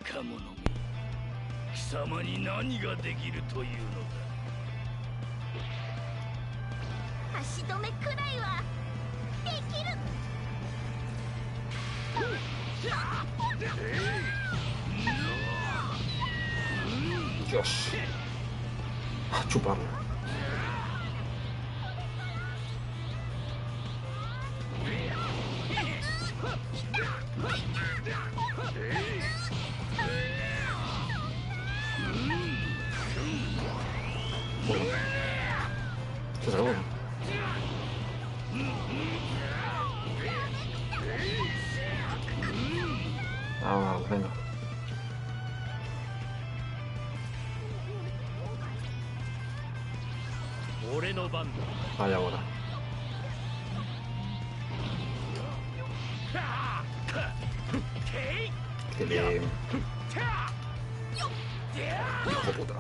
か者め、貴様に何ができるというのだ。足止めくらいはできる。Dios. A chuparlo. Bueno. ¿Qué es algo? Ah, venga. Vaya ahora. Que le... Hijo puta.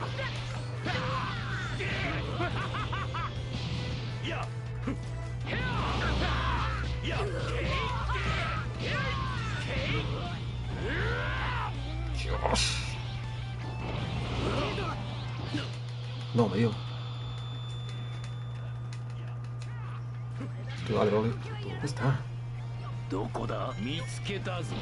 Dios. No, me dio. Vale, vale. ¿Dónde está? どこだ？見つけたぞ。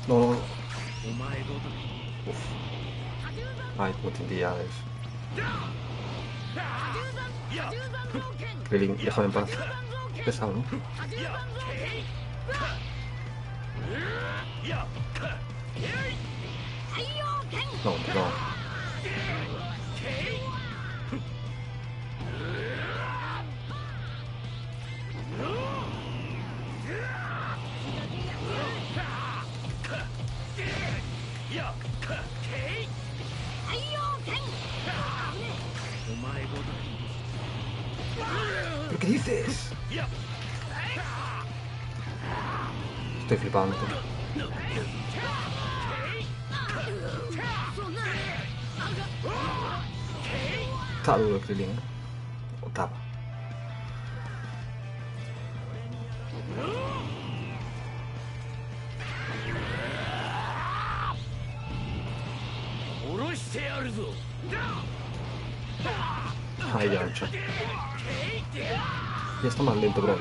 No, no, no. Uf. Ay, como te entidades. Krillin, déjame en paz. Pesado, ¿no? No, no. ¿Pero qué dices? Estoy flipando. Está duro el Krillin, ¿eh? Octava. Ahí ya, hecho. Ya está más lento, creo, ¿eh?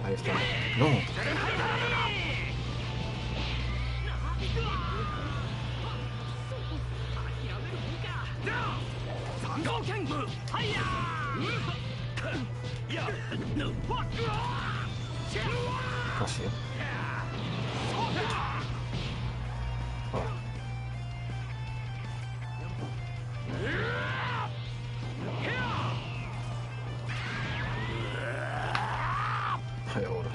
Ahí está. No. Casi, ¿eh? Ahí ahora.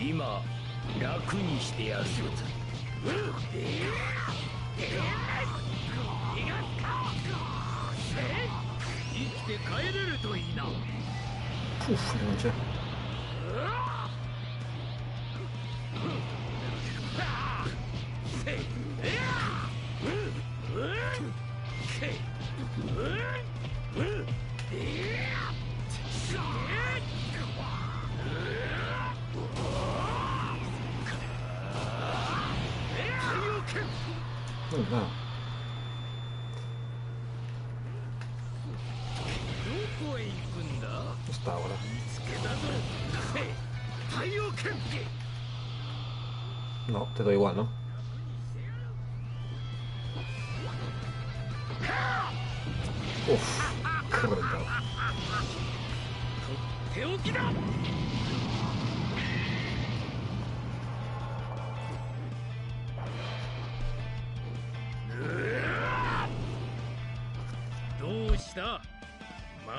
今楽にしてやるぞ。生きて帰れるといいな。 Uf, no manches. No, no. Está ahora. No, te doy igual, ¿no? Uf, qué reventado.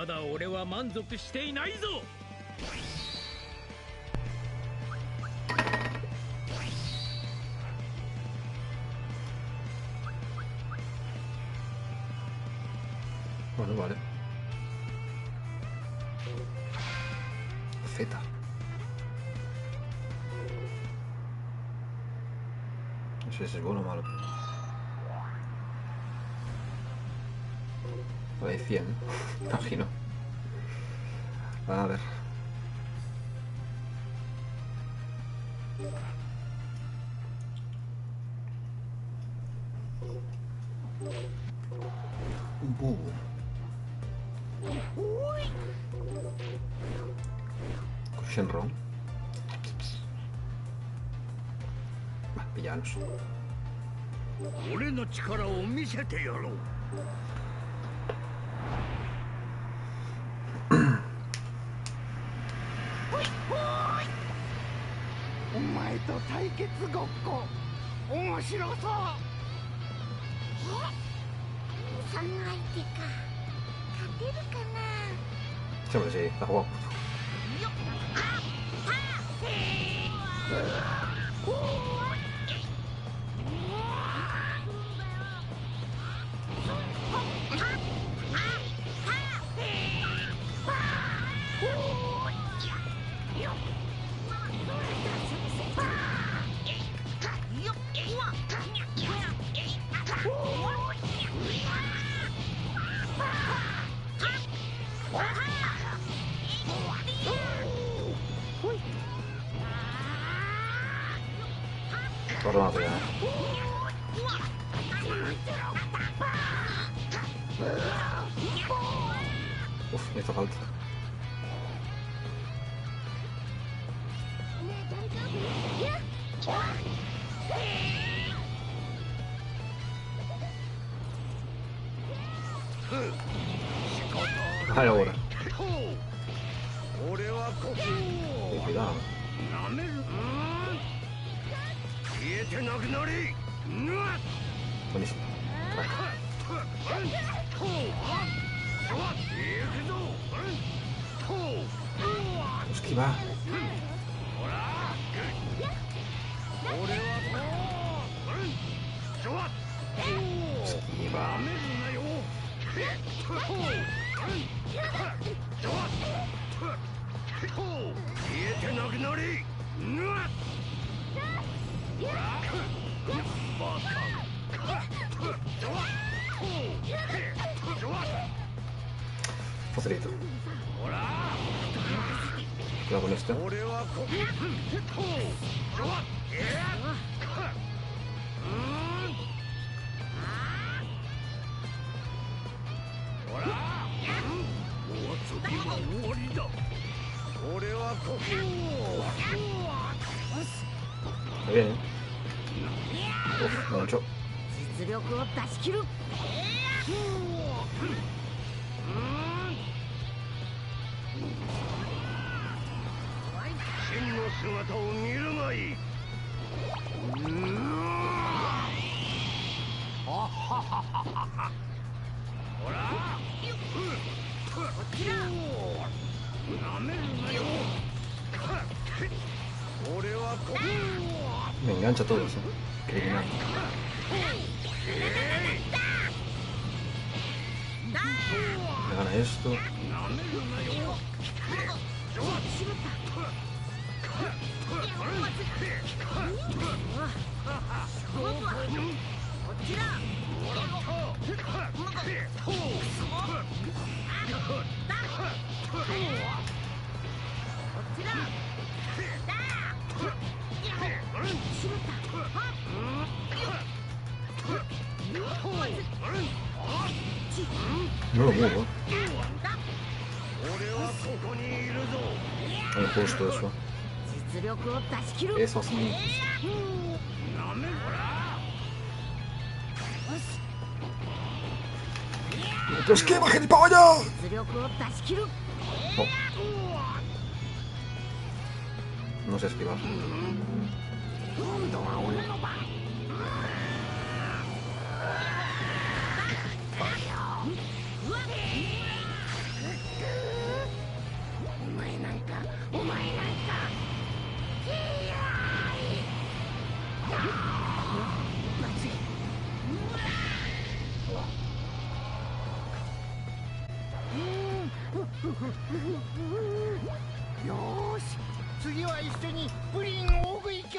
だ俺は満足していないぞ。Bueno, vale. Z. No sé si es bueno o malo. Hay 100, imagino. A ver. Un búho. Shenron. Villanos. 俺の力を見せてやろう。お前と対決ごっこ面白そう。その相手か勝てるかな。 Siempre sí, está guapo. Ahora no pega. Uf, me hizo falta. Ay, ahora. Cuidado. 消えてなくなり。 Buenísimo. Esquiva. Esquiva. Facilito. Cuidado con esto. Está bien, ¿eh? Uf, mucho. 実力を出し切る。真の姿を見るがいい。ほら。こちら。なめるなよ。俺はここ。 Me engancha todo eso. Criminal. Me gana esto. No lo muevo. Justo eso. Eso sí. ¡Te esquiva, gilipollas! Oh. No sé esquivar. よーし次は一緒にプリン大食い競